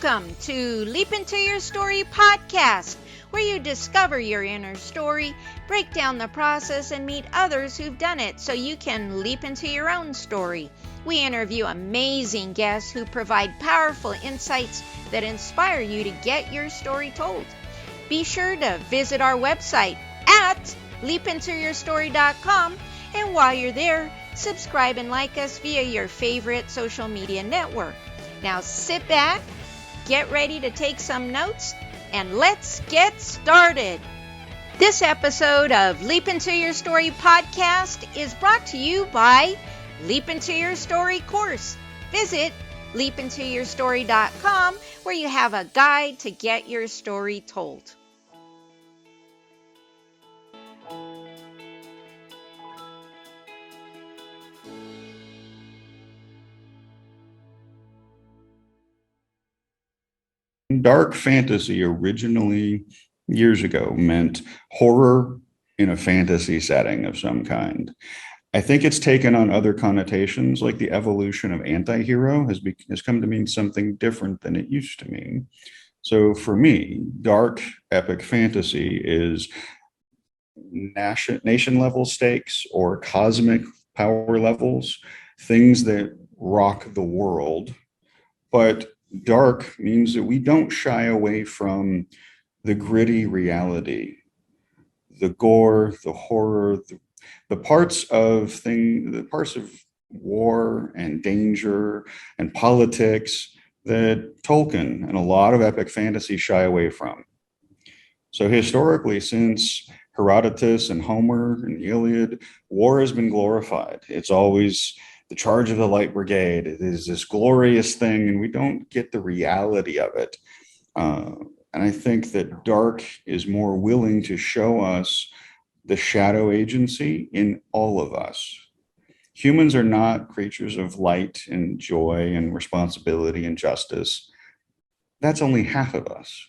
Welcome to Leap Into Your Story podcast, where you discover your inner story, break down the process, and meet others who've done it so you can leap into your own story. We interview amazing guests who provide powerful insights that inspire you to get your story told. Be sure to visit our website at leapintoyourstory.com, and while you're there, subscribe and like us via your favorite social media network. Now sit back, get ready to take some notes, and let's get started. This episode of Leap Into Your Story podcast is brought to you by Leap Into Your Story course. Visit leapintoyourstory.com, where you have a guide to get your story told. Dark fantasy originally, years ago, meant horror in a fantasy setting of some kind. I think it's taken on other connotations, like the evolution of anti-hero has come to mean something different than it used to mean. So for me, dark epic fantasy is nation level stakes or cosmic power levels, things that rock the world. But dark means that we don't shy away from the gritty reality, the gore, the horror, the parts of war and danger and politics that Tolkien and a lot of epic fantasy shy away from. So historically, since Herodotus and Homer and the Iliad, war has been glorified. It's always the charge of the Light Brigade. It is this glorious thing, and we don't get the reality of it. And I think that dark is more willing to show us the shadow agency in all of us. Humans are not creatures of light and joy and responsibility and justice. That's only half of us.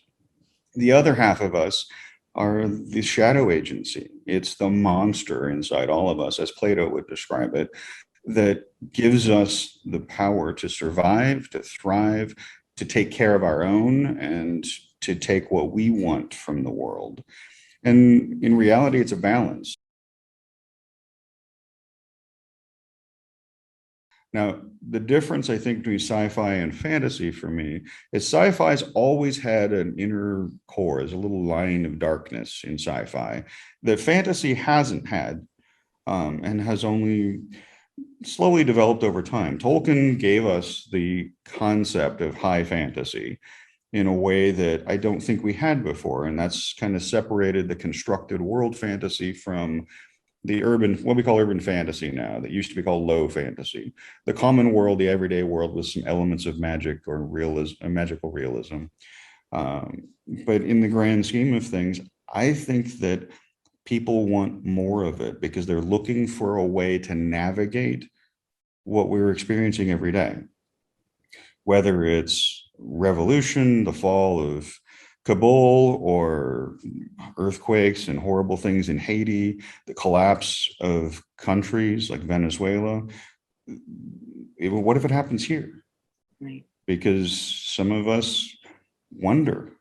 The other half of us are the shadow agency. It's the monster inside all of us, as Plato would describe it, that gives us the power to survive, to thrive, to take care of our own, and to take what we want from the world. And in reality, it's a balance. Now, the difference, I think, between sci-fi and fantasy for me is sci-fi's always had an inner core, as a little line of darkness in sci-fi that fantasy hasn't had, and has only slowly developed over time. Tolkien gave us the concept of high fantasy in a way that I don't think we had before, and that's kind of separated the constructed world fantasy from the what we call urban fantasy now, that used to be called low fantasy. The common world, the everyday world, with some elements of magic or magical realism. But in the grand scheme of things, I think that people want more of it because they're looking for a way to navigate what we're experiencing every day. Whether it's revolution, the fall of Kabul, or earthquakes and horrible things in Haiti, the collapse of countries like Venezuela. What if it happens here? Right. Because some of us wonder,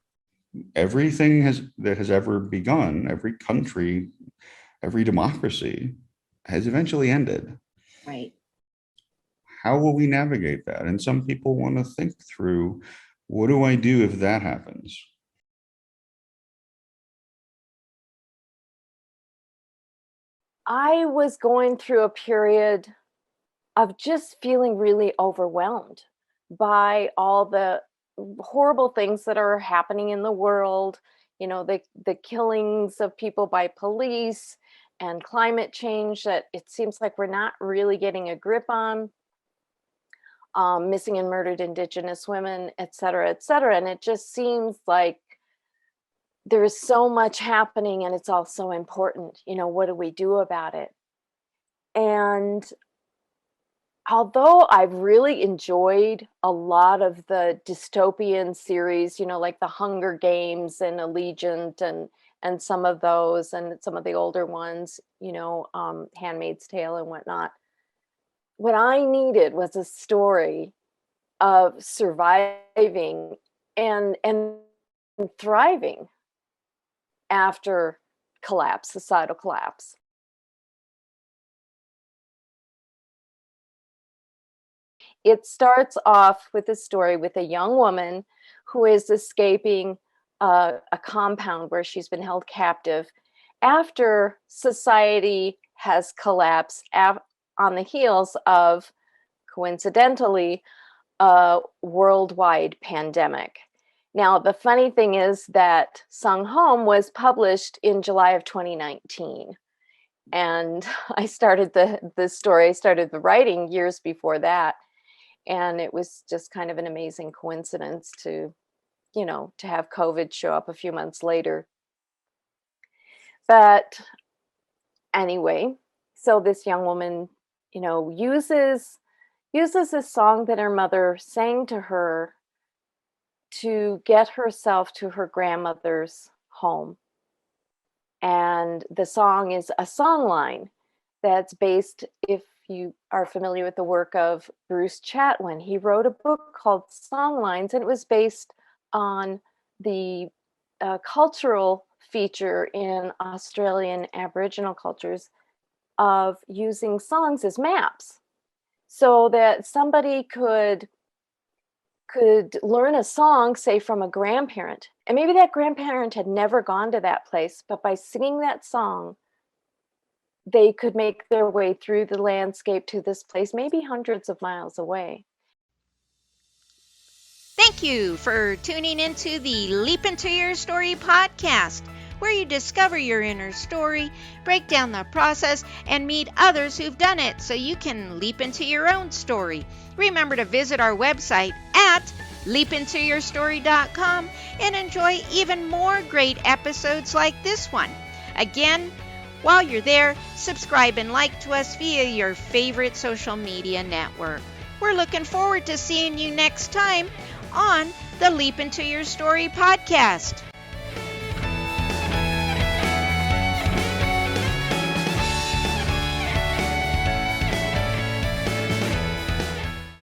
everything that has ever begun, every country, every democracy has eventually ended. Right. How will we navigate that? And some people want to think through, what do I do if that happens? I was going through a period of just feeling really overwhelmed by all the horrible things that are happening in the world, the killings of people by police and climate change that it seems like we're not really getting a grip on, missing and murdered Indigenous women, et cetera, et cetera. And it just seems like there is so much happening and it's all so important. What do we do about it? And although I've really enjoyed a lot of the dystopian series, like the Hunger Games and Allegiant and some of those, and some of the older ones, Handmaid's Tale and whatnot, what I needed was a story of surviving and thriving after collapse, societal collapse. It starts off with a story with a young woman who is escaping a compound where she's been held captive after society has collapsed on the heels of, coincidentally, a worldwide pandemic. Now, the funny thing is that Sung Home was published in July of 2019. And I started the writing years before that. And it was just kind of an amazing coincidence to have COVID show up a few months later. But anyway, so this young woman, uses a song that her mother sang to her to get herself to her grandmother's home. And the song is a songline that's based, if you are familiar with the work of Bruce Chatwin, he wrote a book called Songlines, and it was based on the cultural feature in Australian Aboriginal cultures of using songs as maps, so that somebody could learn a song, say, from a grandparent, and maybe that grandparent had never gone to that place, but by singing that song, they could make their way through the landscape to this place, maybe hundreds of miles away. Thank you for tuning into the Leap Into Your Story podcast, where you discover your inner story, break down the process, and meet others who've done it so you can leap into your own story. Remember to visit our website at leapintoyourstory.com and enjoy even more great episodes like this one. Again, while you're there, subscribe and like to us via your favorite social media network. We're looking forward to seeing you next time on the Leap Into Your Story podcast.